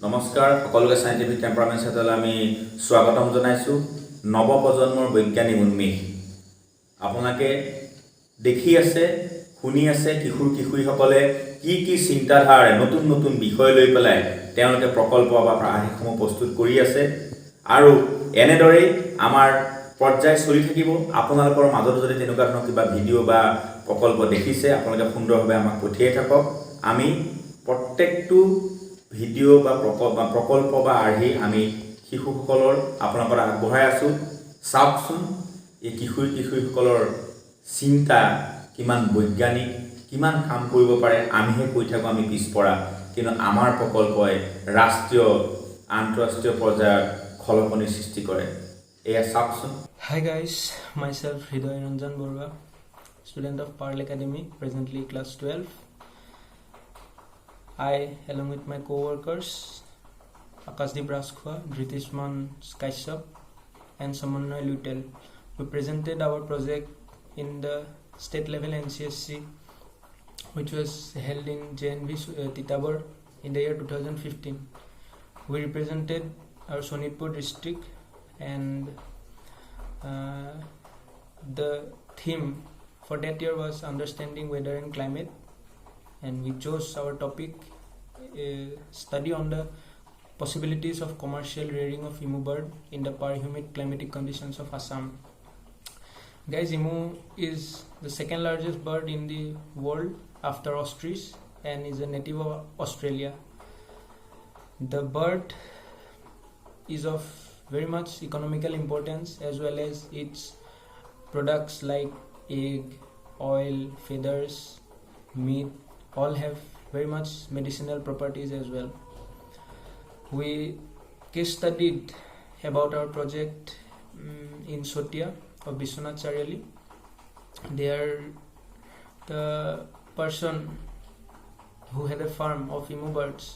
নমস্কাৰ সকলোকে সাইন্টিফিক টেম্পাৰামেন্ট চেনেললৈ আমি স্বাগতম জনাইছো নৱপ্ৰজন্মৰ বৈজ্ঞানিক উন্মেষ আপোনালোকে দেখি আছে শুনি আছে কিশোৰীসকলে কি চিন্তাধাৰা নতুন নতুন বিষয় লৈ পেলাই তেওঁলোকে প্ৰকল্প বা প্ৰাণীসমূহ প্ৰস্তুত কৰি আছে আৰু এনেদৰে আমাৰ পৰ্যায় চলি থাকিব আপোনালোকৰ মাজত যদি তেনেকুৱা ধৰণৰ কিবা ভিডিঅ' বা প্ৰকল্প দেখিছে আপোনালোকে সুন্দৰভাৱে আমাক পঠিয়াই থাকক আমি প্ৰত্যেকটো ভিডিঅ' বা প্ৰকল্প বা আৰ্হি আমি শিশুসকলৰ আপোনালোকৰ আগবঢ়াই আছো চাওকচোন এই কিশোৰীসকলৰ চিন্তা কিমান বৈজ্ঞানিক কিমান কাম কৰিব পাৰে আমিহে কৈ থাকো আমি পিছপৰা কিন্তু আমাৰ প্ৰকল্পই ৰাষ্ট্ৰীয় আন্তঃৰাষ্ট্ৰীয় পৰ্যায়ত খলকনি সৃষ্টি কৰে এয়া চাওকচোন Hi guys, myself Hriday Ranjan Baruah, student of Parle Academy, presently class 12. I, along with my co-workers, Akasdeep Raskwa, Dritishman Skysop, and Samanway Lutel, we presented our project in the state level NCSC, which was held in JNV Titabar in the year 2015. We represented our Sonitpur district and the theme for that year was understanding weather and climate, and we chose our topic study on the possibilities of commercial rearing of emu bird in the humid climatic conditions of Assam. Guys, emu is the second largest bird in the world after ostrich and is a native of Australia. The bird is of very much economical importance as well as its products like egg, oil, feathers, meat all have very much medicinal properties as well. We case studied about our project in Sotia of Biswanath Charali. There the person who had a farm of emu birds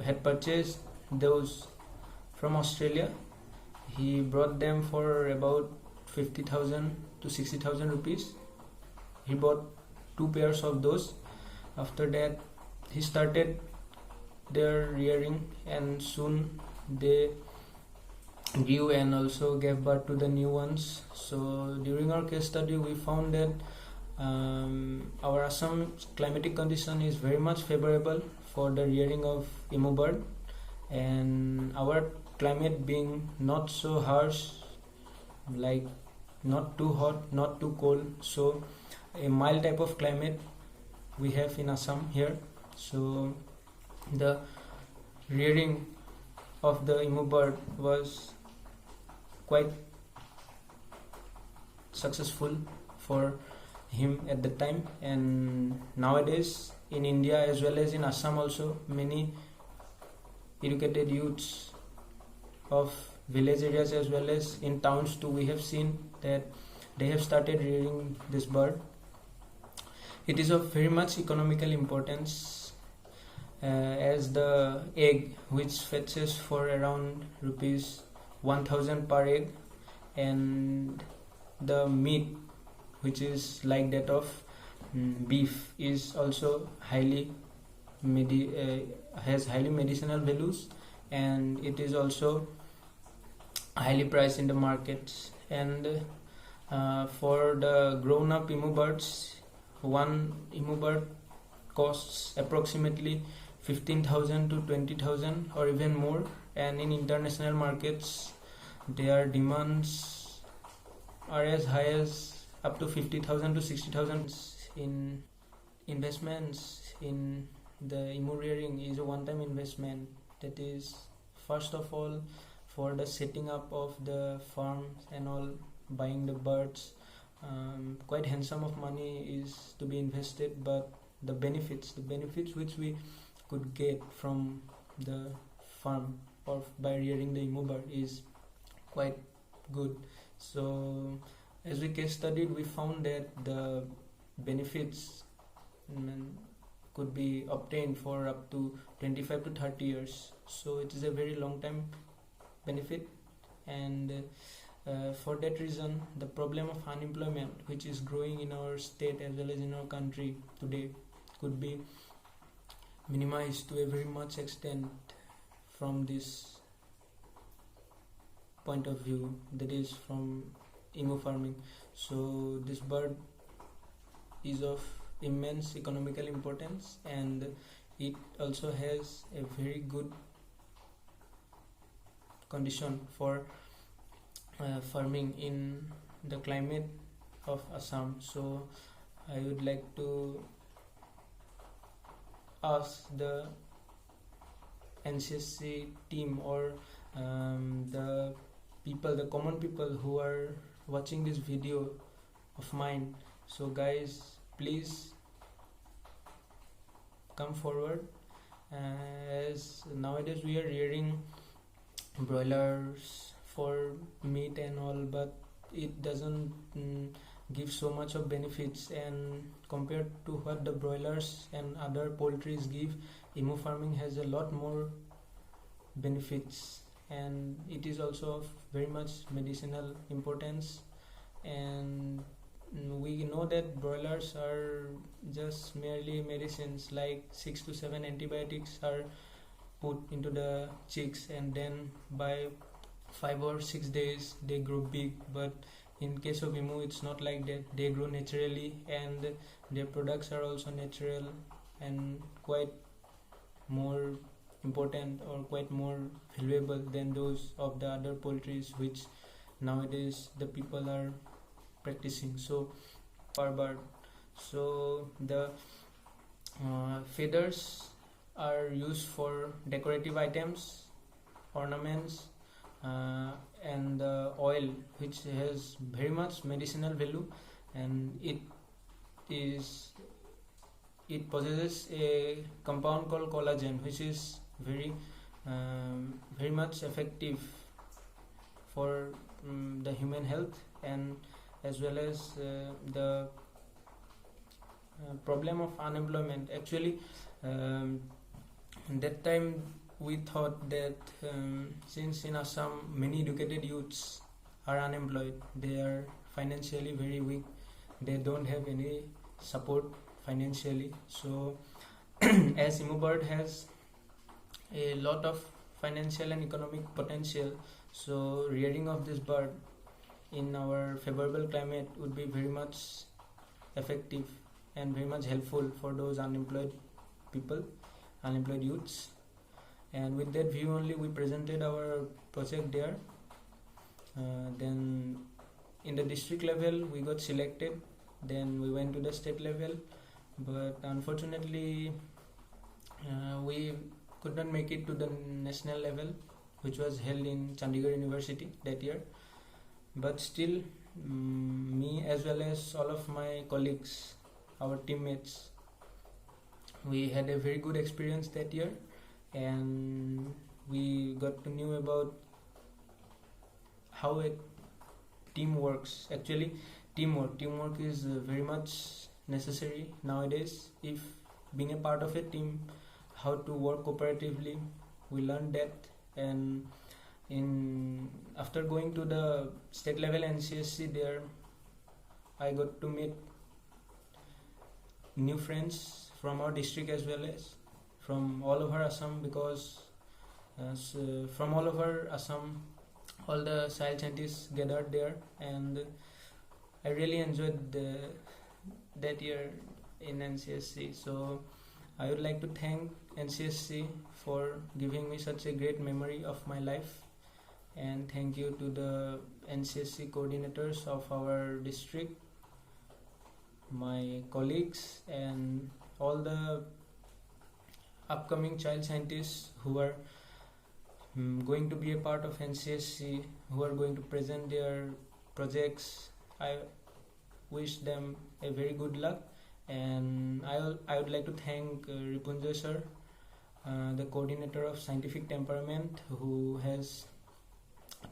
had purchased those from Australia. He brought them for about 50,000 to 60,000 rupees. He bought 2 pairs of those. After that, he started their rearing, and soon they grew and also gave birth to the new ones. So during our case study, we found that our Assam climatic condition is very much favorable for the rearing of emu bird, and our climate being not so harsh, like not too hot, not too cold, so a mild type of climate we have in Assam here. So the rearing of the emu bird was quite successful for him at the time, and nowadays in India as well as in Assam also many educated youths of village areas as well as in towns too, we have seen that they have started rearing this bird. It is of very much economical importance as the egg, which fetches for around rupees 1,000 per egg, and the meat, which is like that of beef, is also has highly medicinal values, and it is also highly priced in the markets. And for the grown up emu birds, one emu bird costs approximately 15,000 to 20,000 or even more, and in international markets their demands are as high as up to 50,000 to 60,000. In investments in the emu rearing is a one-time investment, that is first of all for the setting up of the farms and all, buying the birds, quite handsome of money is to be invested, but the benefits which we could get from the farm or by rearing the emu bird is quite good. So as we case studied, we found that the benefits could be obtained for up to 25 to 30 years. So it is a very long time benefit, and for that reason the problem of unemployment, which is growing in our state as well as in our country today, could be minimized to a very much extent from this point of view, that is from emu farming. So this bird is of immense economical importance, and it also has a very good condition for farming in the climate of Assam. So I would like to ask the NCSC team, or the common people who are watching this video of mine. So guys, please come forward, as nowadays we are rearing broilers for meat and all, but it doesn't give so much of benefits, and compared to what the broilers and other poultries give, emu farming has a lot more benefits, and it is also of very much medicinal importance. And we know that broilers are just merely medicines, like 6 to 7 antibiotics are put into the chicks, and then by 5 or 6 days they grow big. But in case of emu, it's not like that. They grow naturally, and their products are also natural and quite more important, or quite more valuable than those of the other poultries which nowadays the people are practicing. So per bird, so the feathers are used for decorative items, ornaments, and the oil, which has very much medicinal value, and it possesses a compound called collagen, which is very much effective for the human health, and as well as the problem of unemployment. Actually, that time we thought that since in Assam many educated youths are unemployed, they are financially very weak, they don't have any support financially. So as emu bird has a lot of financial and economic potential, so rearing of this bird in our favorable climate would be very much effective and very much helpful for those unemployed people, unemployed youths. And with that view only, we presented our project there. Then in the district level we got selected, then we went to the state level, but unfortunately we could not make it to the national level, which was held in Chandigarh University that year. But still, me as well as all of my colleagues, our teammates, we had a very good experience that year, and we got to know about how a team works. Actually, teamwork is very much necessary nowadays. If being a part of a team, how to work cooperatively, we learned that. And after going to the state level NCSC, there I got to meet new friends from our district as well as from all over Assam, because from all over Assam all the soil scientists gathered there, and I really enjoyed that year in NCSC. So I would like to thank NCSC for giving me such a great memory of my life, and thank you to the NCSC coordinators of our district, my colleagues, and all the upcoming child scientists who are going to be a part of NCSC, who are going to present their projects. I wish them a very good luck, and I would like to thank Ripunjay sir, the coordinator of Scientific Temperament, who has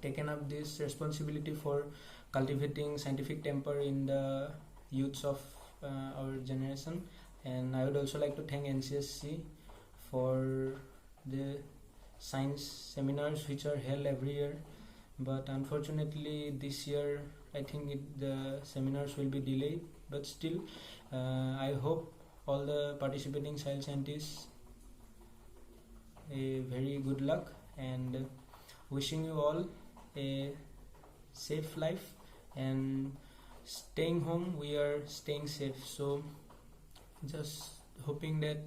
taken up this responsibility for cultivating scientific temper in the youths of our generation. And I would also like to thank NCSC for the science seminars which are held every year, but unfortunately this year I think the seminars will be delayed. But still, I hope all the participating soil scientists a very good luck, and wishing you all a safe life, and staying home, we are staying safe. So just hoping that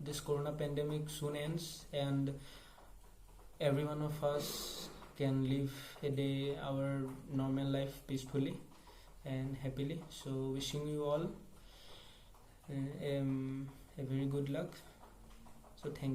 this corona pandemic soon ends and every one of us can live our normal life peacefully and happily. So wishing you all a very good luck. So thank you.